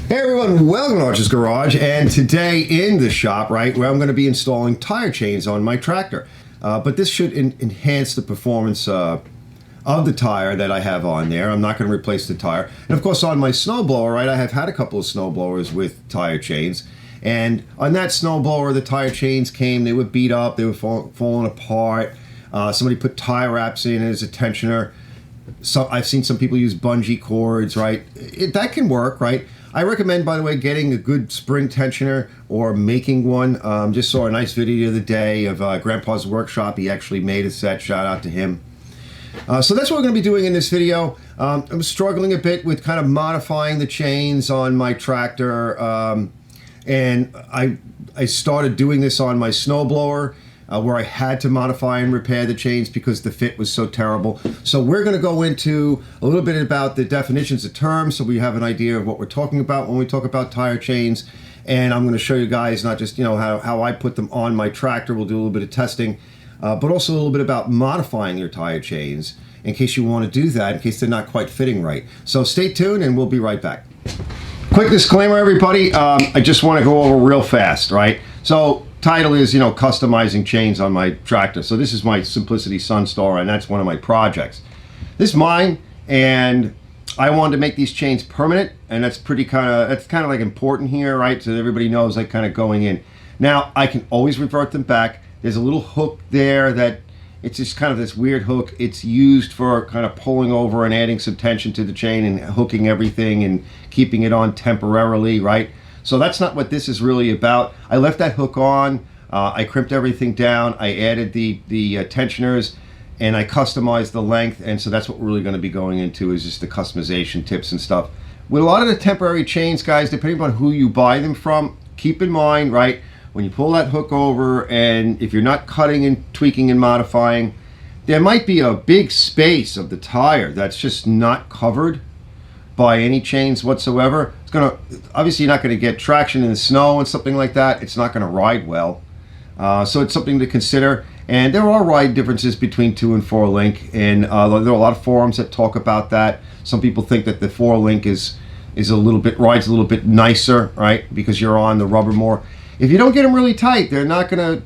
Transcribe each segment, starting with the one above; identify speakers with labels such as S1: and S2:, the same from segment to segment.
S1: Hey everyone, welcome to Arch's Garage, and today in the shop, right, where I'm going to be installing tire chains on my tractor. But this should enhance the performance of the tire that I have on there. I'm not going to replace the tire. And of course on my snowblower, right, I have had a couple of snowblowers with tire chains. And on that snowblower, the tire chains came, they were beat up, they were falling apart. Somebody put tire wraps in as a tensioner. So I've seen some people use bungee cords, right? That can work, right? I recommend, by the way, getting a good spring tensioner or making one. Just saw a nice video the other day of Grandpa's workshop. He actually made a set. Shout out to him. So that's what we're going to be doing in this video. I'm struggling a bit with kind of modifying the chains on my tractor. And I started doing this on my snowblower. Where I had to modify and repair the chains because the fit was so terrible. So we're going to go into a little bit about the definitions of terms so we have an idea of what we're talking about when we talk about tire chains. And I'm going to show you guys not just how I put them on my tractor. We'll do a little bit of testing, but also a little bit about modifying your tire chains in case you want to do that, in case they're not quite fitting right. So stay tuned and we'll be right back. Quick disclaimer, everybody. I just want to go over real fast, right? So title is, customizing chains on my tractor. So this is my Simplicity Sunstar, and that's one of my projects. This is mine, and I wanted to make these chains permanent, and that's kind of like important here, right? So everybody knows, like, kind of going in. Now, I can always revert them back. There's a little hook there that it's just kind of this weird hook. It's used for kind of pulling over and adding some tension to the chain and hooking everything and keeping it on temporarily, right? So that's not what this is really about. I left that hook on, I crimped everything down, I added the tensioners, and I customized the length, and so that's what we're really going to be going into, is just the customization tips and stuff. With a lot of the temporary chains, guys, depending on who you buy them from, keep in mind, right, when you pull that hook over, and if you're not cutting and tweaking and modifying, there might be a big space of the tire that's just not covered by any chains whatsoever. It's gonna, obviously you're not going to get traction in the snow and something like that. It's not going to ride well. So it's something to consider. And there are ride differences between 2 and 4 link, and there are a lot of forums that talk about that. Some people think that the 4 link rides a little bit nicer, right? Because you're on the rubber more. If you don't get them really tight, they're not gonna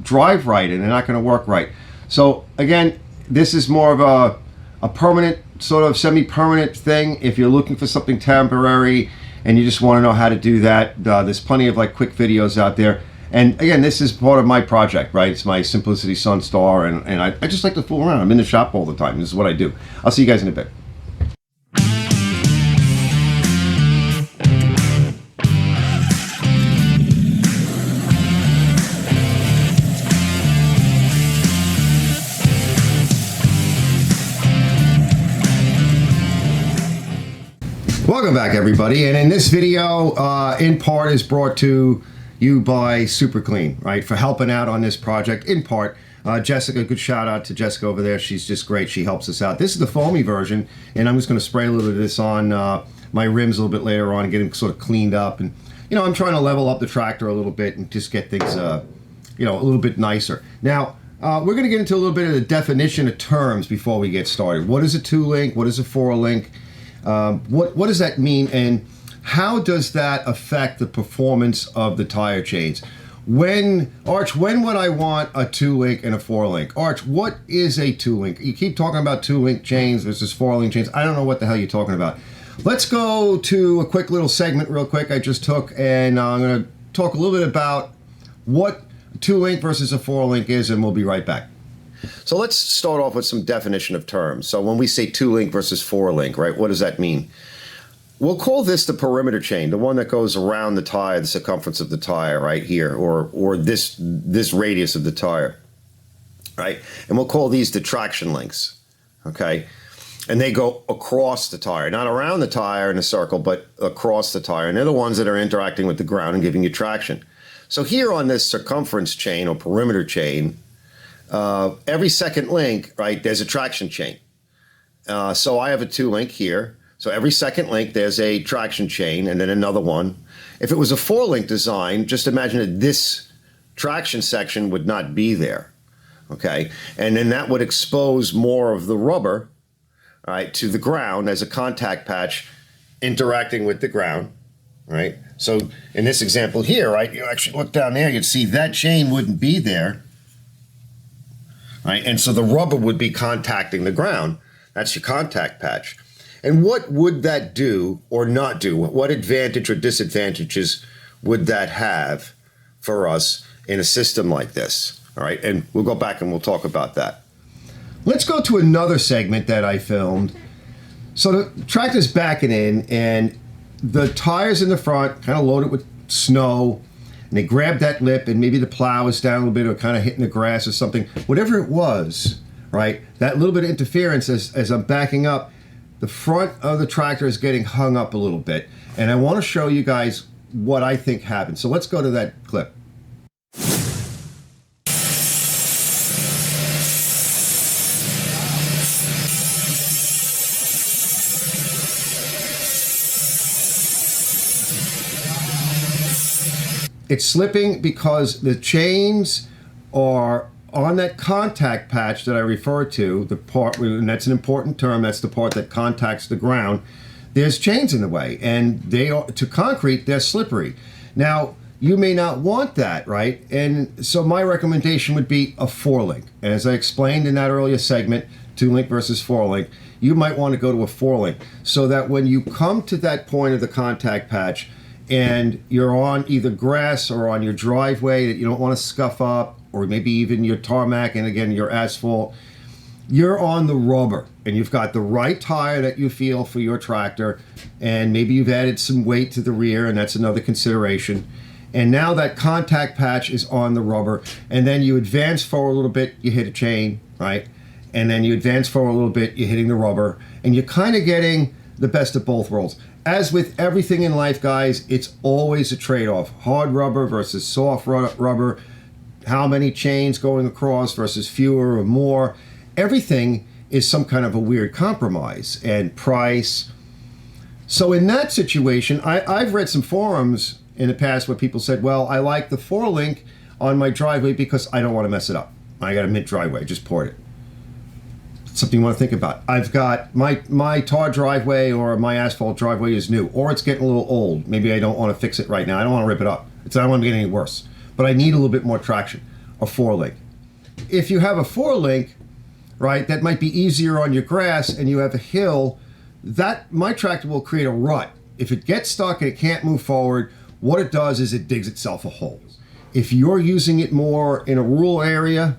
S1: drive right, and they're not gonna work right. So again, this is more of a permanent, sort of semi-permanent thing. If you're looking for something temporary and you just want to know how to do that, there's plenty of quick videos out there. And again, this is part of my project, right? It's my Simplicity Sunstar, and I just like to fool around. I'm in the shop all the time. This is what I do. I'll see you guys in a bit. Welcome back, everybody, and in this video, in part, is brought to you by Super Clean, right, for helping out on this project. In part, Jessica, good shout out to Jessica over there. She's just great. She helps us out. This is the foamy version, and I'm just going to spray a little bit of this on my rims a little bit later on and get them sort of cleaned up. And I'm trying to level up the tractor a little bit and just get things, a little bit nicer. Now, we're going to get into a little bit of the definition of terms before we get started. What is a 2-link? What is a 4-link? What does that mean, and how does that affect the performance of the tire chains? Arch, when would I want a 2-link and a 4-link? Arch, what is a 2-link? You keep talking about 2-link chains versus 4-link chains. I don't know what the hell you're talking about. Let's go to a quick little segment real quick I just took, and I'm going to talk a little bit about what a 2-link versus a 4-link is, and we'll be right back. So let's start off with some definition of terms. So when we say 2-link versus 4-link, right, what does that mean? We'll call this the perimeter chain, the one that goes around the tire, the circumference of the tire right here, or this radius of the tire, right? And we'll call these the traction links, okay? And they go across the tire, not around the tire in a circle, but across the tire. And they're the ones that are interacting with the ground and giving you traction. So here on this circumference chain or perimeter chain, every second link, right, there's a traction chain. So I have a 2-link here. So every second link, there's a traction chain, and then another one. If it was a 4-link design, just imagine that this traction section would not be there, okay? And then that would expose more of the rubber, all right, to the ground as a contact patch interacting with the ground, right? So in this example here, right, you actually look down there, you'd see that chain wouldn't be there, right? And so the rubber would be contacting the ground. That's your contact patch. And what would that do or not do? What advantage or disadvantages would that have for us in a system like this? All right, and we'll go back and we'll talk about that. Let's go to another segment that I filmed. So the tractor's backing in, and the tires in the front kind of loaded with snow, and they grab that lip, and maybe the plow is down a little bit or kind of hitting the grass or something. Whatever it was, right, that little bit of interference as I'm backing up, the front of the tractor is getting hung up a little bit. And I want to show you guys what I think happened. So let's go to that clip. It's slipping because the chains are on that contact patch that I referred to, the part, and that's an important term, that's the part that contacts the ground. There's chains in the way, and they are, to concrete, they're slippery. Now, you may not want that, right? And so my recommendation would be a 4-link. And as I explained in that earlier segment, 2-link versus 4-link, you might want to go to a 4-link so that when you come to that point of the contact patch and you're on either grass or on your driveway that you don't want to scuff up, or maybe even your tarmac and again your asphalt, you're on the rubber and you've got the right tire that you feel for your tractor, and maybe you've added some weight to the rear, and that's another consideration. And now that contact patch is on the rubber, and then you advance forward a little bit, you hit a chain, right? And then you advance forward a little bit, you're hitting the rubber, and you're kind of getting the best of both worlds. As with everything in life, guys, it's always a trade-off. Hard rubber versus soft rubber. How many chains going across versus fewer or more. Everything is some kind of a weird compromise, and price. So in that situation, I've read some forums in the past where people said, well, I like the 4-link on my driveway because I don't want to mess it up. I got a mint driveway, just poured it. Something you want to think about. I've got my tar driveway or my asphalt driveway is new, or it's getting a little old. Maybe I don't want to fix it right now. I don't want to rip it up. I don't want to get any worse. But I need a little bit more traction, a 4-link. If you have a 4-link, right, that might be easier on your grass and you have a hill, that my tractor will create a rut. If it gets stuck and it can't move forward, what it does is it digs itself a hole. If you're using it more in a rural area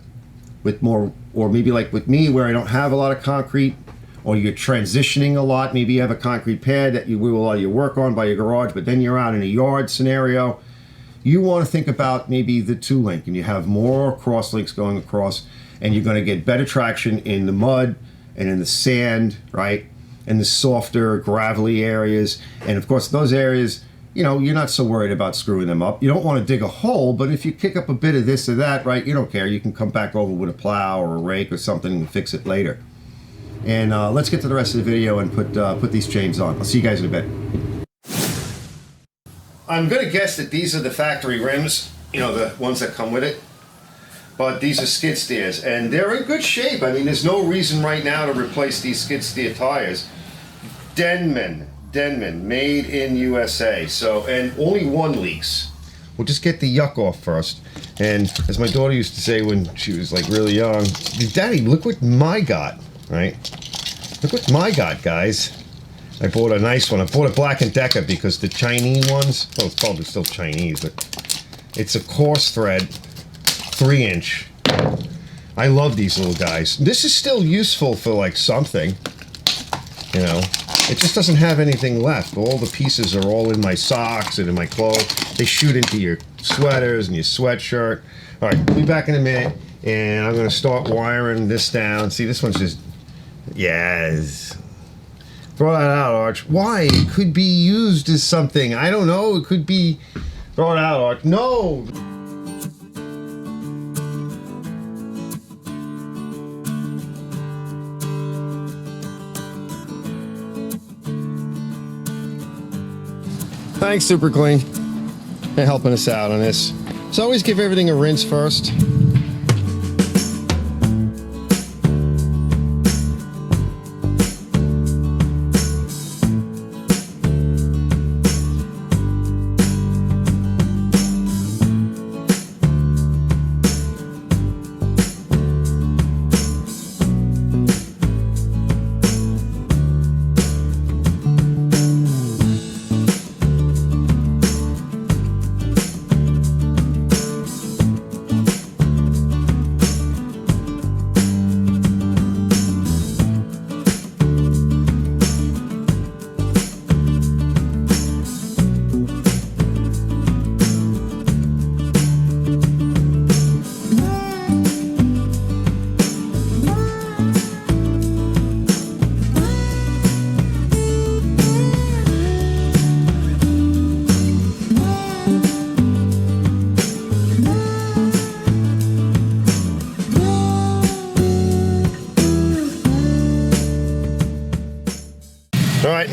S1: with more, or maybe like with me where I don't have a lot of concrete, or you're transitioning a lot, maybe you have a concrete pad that you do a lot of your work on by your garage, but then you're out in a yard scenario, you want to think about maybe the 2-link, and you have more cross links going across, and you're going to get better traction in the mud and in the sand, right? And the softer, gravelly areas. And of course, those areas, you know, you're not so worried about screwing them up. You don't want to dig a hole, but if you kick up a bit of this or that, right, you don't care. You can come back over with a plow or a rake or something and fix it later. And let's get to the rest of the video and put these chains on. I'll see you guys in a bit. I'm going to guess that these are the factory rims, you know, the ones that come with it. But these are skid steers, and they're in good shape. I mean, there's no reason right now to replace these skid steer tires. Denman, made in USA. So, and only 1 leaks. We'll just get the yuck off first. And as my daughter used to say when she was like really young, Daddy, look what my got, right? Look what my got, guys. I bought a nice one. I bought a Black & Decker because the Chinese ones, well, it's probably still Chinese, but it's a coarse thread, 3-inch. I love these little guys. This is still useful for like something, you know. It just doesn't have anything left. All the pieces are all in my socks and in my clothes. They shoot into your sweaters and your sweatshirt. All right, we'll be back in a minute, and I'm going to start wiring this down. See, this one's just, yes. Throw that out, Arch. Why? It could be used as something. I don't know. It could be... Throw it out, Arch. No! Thanks, Super Clean. They're helping us out on this. So always give everything a rinse first.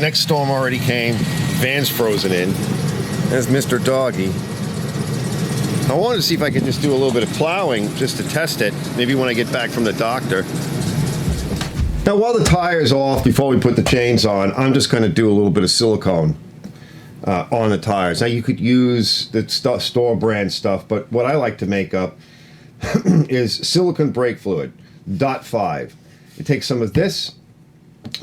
S1: next storm already came. Van's frozen in. There's Mr. Doggy. I wanted to see if I could just do a little bit of plowing just to test it, maybe when I get back from the doctor. Now, while the tire's off, before we put the chains on, I'm just going to do a little bit of silicone on the tires. Now, you could use the store brand stuff, but what I like to make up is silicone brake fluid, .5. You take some of this,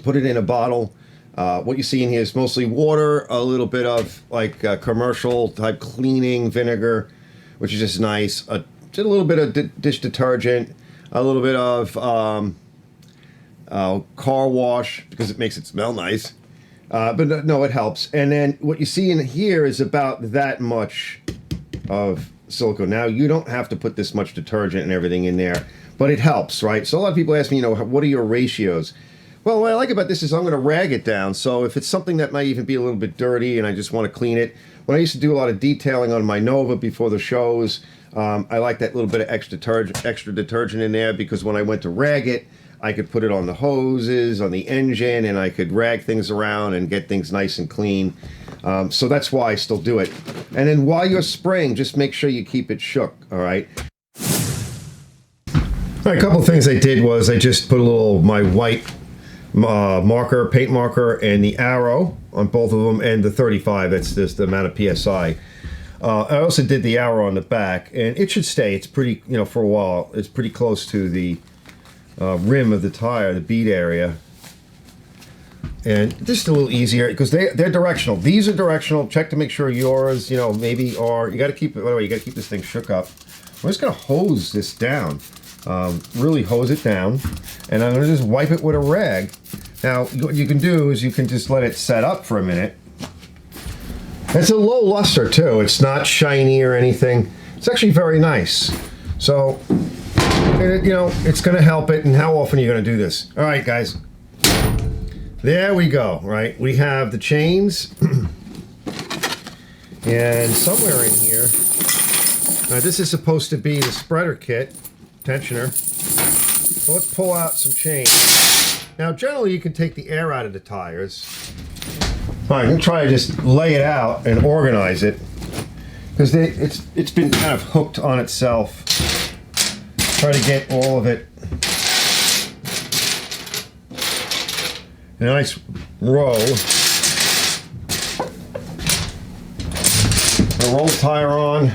S1: put it in a bottle. What you see in here is mostly water, a little bit of like commercial type cleaning vinegar, which is just nice. Just a little bit of dish detergent, a little bit of car wash because it makes it smell nice. But no, it helps. And then what you see in here is about that much of silicone. Now, you don't have to put this much detergent and everything in there, but it helps, right? So a lot of people ask me, what are your ratios? Well, what I like about this is I'm going to rag it down. So if it's something that might even be a little bit dirty and I just want to clean it, when I used to do a lot of detailing on my Nova before the shows, I like that little bit of extra detergent in there because when I went to rag it, I could put it on the hoses, on the engine, and I could rag things around and get things nice and clean. So that's why I still do it. And then while you're spraying, just make sure you keep it shook, all right? All right, a couple of things I did was I just put my white paint marker, and the arrow on both of them, and the 35, that's just the amount of PSI. I also did the arrow on the back, and it should stay. It's pretty, for a while, it's pretty close to the rim of the tire, the bead area. And just a little easier, because they're directional. These are directional. Check to make sure yours, maybe are, you got to keep it, by the way, you got to keep this thing shook up. I'm just going to hose this down. Really hose it down, and I'm going to just wipe it with a rag. Now, what you can do is you can just let it set up for a minute. It's a low luster too. It's not shiny or anything. It's actually very nice. So, it's going to help it. And how often are you going to do this? All right, guys. There we go, right? We have the chains. And somewhere in here, this is supposed to be the spreader kit. Tensioner. So let's pull out some chains. Now, generally, you can take the air out of the tires. All right, I'm going to try to just lay it out and organize it because it's been kind of hooked on itself. Try to get all of it in a nice row. I'll roll the tire on.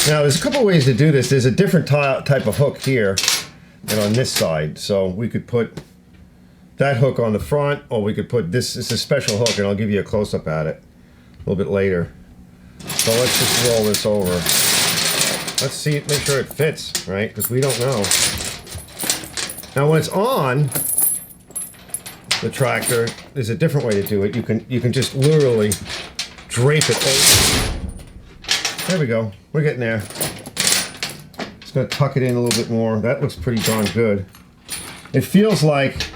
S1: Now, there's a couple of ways to do this. There's a different type of hook here and on this side. So we could put that hook on the front, or we could put this. It's a special hook, and I'll give you a close-up at it a little bit later. So let's just roll this over. Let's see, make sure it fits, right? Because we don't know. Now, when it's on the tractor, there's a different way to do it. You can just literally drape it over. There we go. We're getting there. Just going to tuck it in a little bit more. That looks pretty darn good. It feels like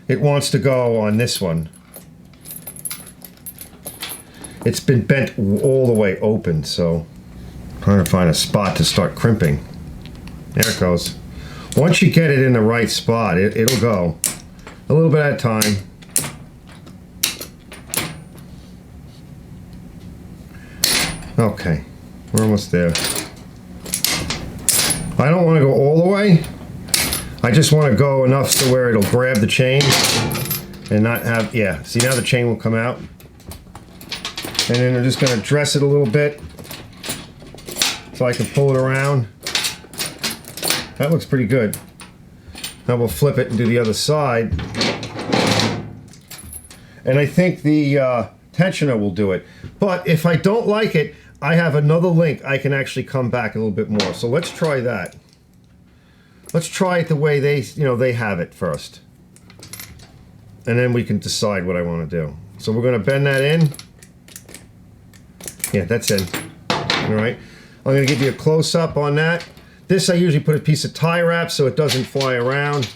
S1: it wants to go on this one. It's been bent all the way open, so I'm trying to find a spot to start crimping. There it goes. Once you get it in the right spot, it'll go. A little bit at a time. Okay, we're almost there. I don't want to go all the way. I just want to go enough to where it'll grab the chain and not have, yeah, see now the chain will come out. And then I'm just going to dress it a little bit so I can pull it around. That looks pretty good. Now we'll flip it and do the other side. And I think the tensioner will do it. But if I don't like it, I have another link. I can actually come back a little bit more. So let's try that. Let's try it the way they have it first. And then we can decide what I want to do. So we're going to bend that in. Yeah, that's in. All right. I'm going to give you a close-up on that. This, I usually put a piece of tie wrap so it doesn't fly around.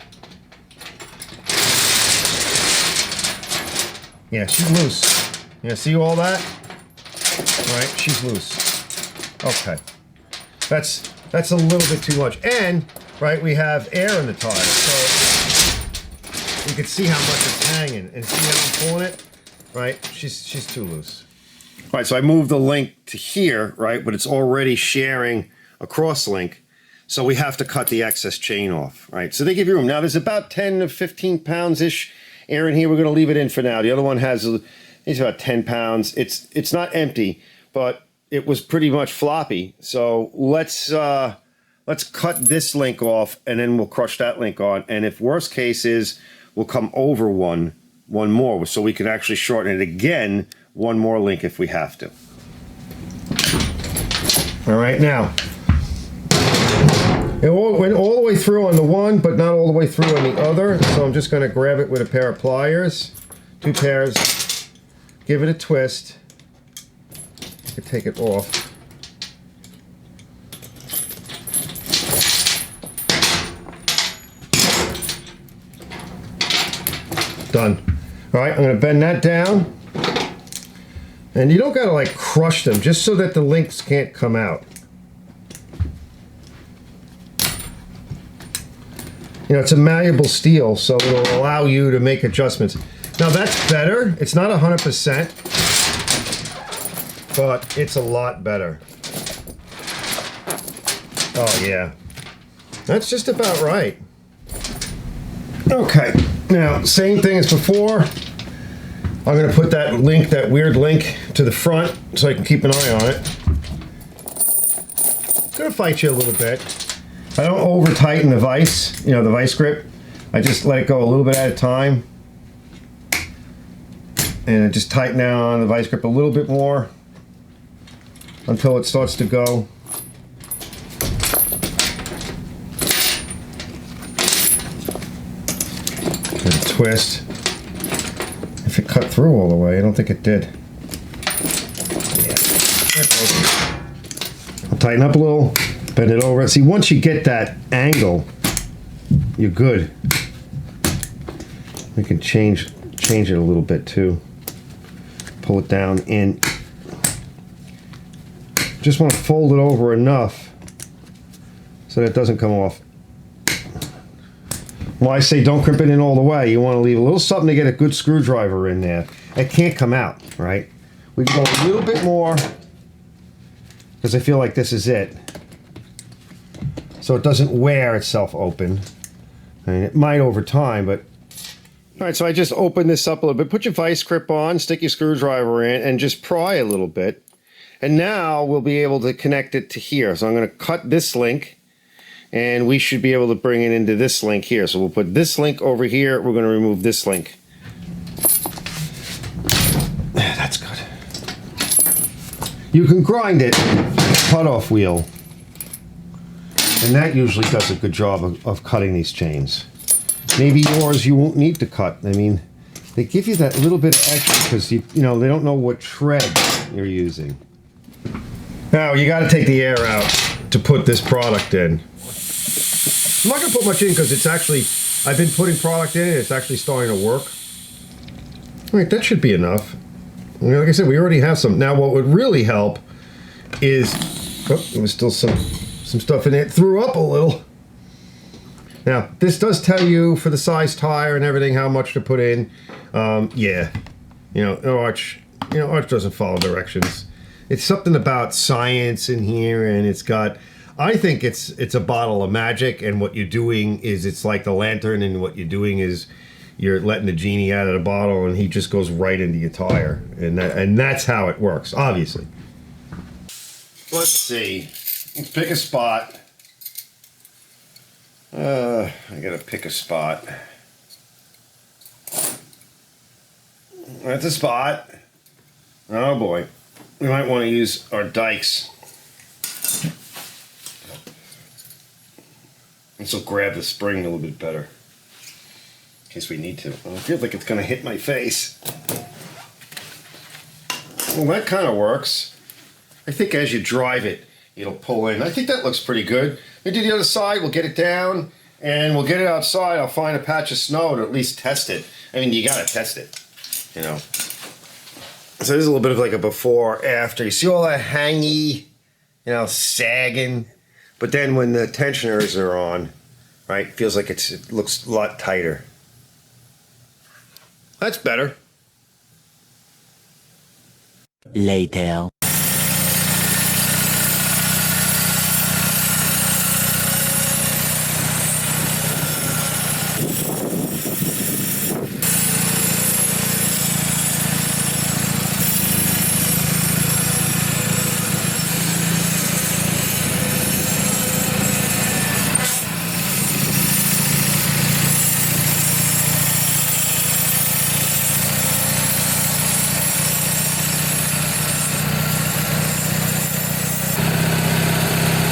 S1: Yeah, she's loose. Yeah, see all that? All right, she's loose. Okay. That's a little bit too much. And right, we have air in the tire. So you can see how much it's hanging. And see how I'm pulling it? Right? She's too loose. All right, so I moved the link to here, right, but it's already sharing a cross link. So we have to cut the excess chain off, right? So they give you room. Now there's about 10 to 15 pounds-ish air in here. We're going to leave it in for now. The other one it's about 10 pounds. It's not empty, but it was pretty much floppy. So let's cut this link off, and then we'll crush that link on. And if worst case is, we'll come over one more, so we can actually shorten it again, one more link if we have to. All right, now it went all the way through on the one, but not all the way through on the other. So I'm just going to grab it with a pair of pliers, 2 pairs, give it a twist, take it off. Done. All right, I'm going to bend that down. And you don't got to like crush them, just so that the links can't come out. You know, it's a malleable steel, so it'll allow you to make adjustments. Now that's better. It's not 100%, but it's a lot better. Oh yeah, that's just about right. Okay, now same thing as before. I'm going to put that link, that weird link, to the front so I can keep an eye on it. I'm going to fight you a little bit. I don't over tighten the vise, you know, the vise grip. I just let it go a little bit at a time. And I just tighten down on the vise grip a little bit more until it starts to go. Good twist. If it cut through all the way, I don't think it did. Yeah. I'll tighten up a little. Bend it over. See, once you get that angle, you're good. We can change it a little bit too. Pull it down in. Just want to fold it over enough so that it doesn't come off. Well, I say don't crimp it in all the way. You want to leave a little something to get a good screwdriver in there. It can't come out, right? We can go a little bit more because I feel like this is it. So it doesn't wear itself open. I mean, it might over time, but... All right, so I just opened this up a little bit. Put your vice grip on, stick your screwdriver in, and just pry a little bit. And now we'll be able to connect it to here. So I'm going to cut this link, and we should be able to bring it into this link here. So we'll put this link over here. We're going to remove this link. That's good. You can grind it with a cutoff wheel. And that usually does a good job of cutting these chains. Maybe yours you won't need to cut. I mean, they give you that little bit of extra because you know they don't know what tread you're using. Now you got to take the air out to put this product in. I'm not going to put much in because it's actually, I've been putting product in and it's actually starting to work. All right, that should be enough. I mean, like I said, we already have some. Now what would really help is, oh, there was still some stuff in it. Threw up a little. Now this does tell you for the size tire and everything how much to put in. Yeah, you know, Arch doesn't follow directions. It's something about science in here, and it's got. I think it's a bottle of magic, and what you're doing is it's like the lantern, and what you're doing is you're letting the genie out of the bottle, and he just goes right into your tire, and that's how it works, obviously. Let's see. Let's pick a spot. I gotta pick a spot. That's a spot. Oh boy. We might want to use our dikes. This will grab the spring a little bit better. In case we need to. I feel like it's gonna hit my face. Well, that kind of works. I think as you drive it, it'll pull in. I think that looks pretty good. We do the other side, we'll get it down, and we'll get it outside. I'll find a patch of snow to at least test it. I mean, you gotta test it, you know. So there's a little bit of like a before, after. You see all that hangy, you know, sagging. But then when the tensioners are on, right? Feels like it looks a lot tighter. That's better.
S2: Later.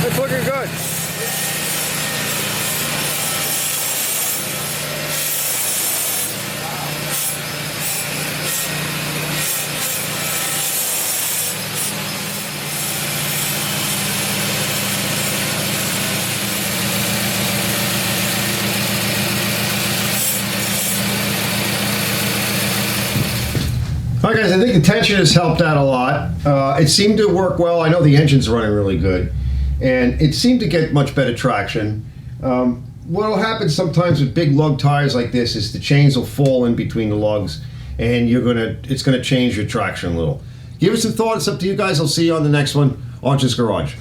S1: It's looking good. Alright guys, I think the tension has helped out a lot. It seemed to work well. I know the engine's running really good. And it seemed to get much better traction. What'll happen sometimes with big lug tires like this is the chains will fall in between the lugs and it's gonna change your traction a little. Give it some thought. It's up to you guys. I'll see you on the next one. Arch's Garage.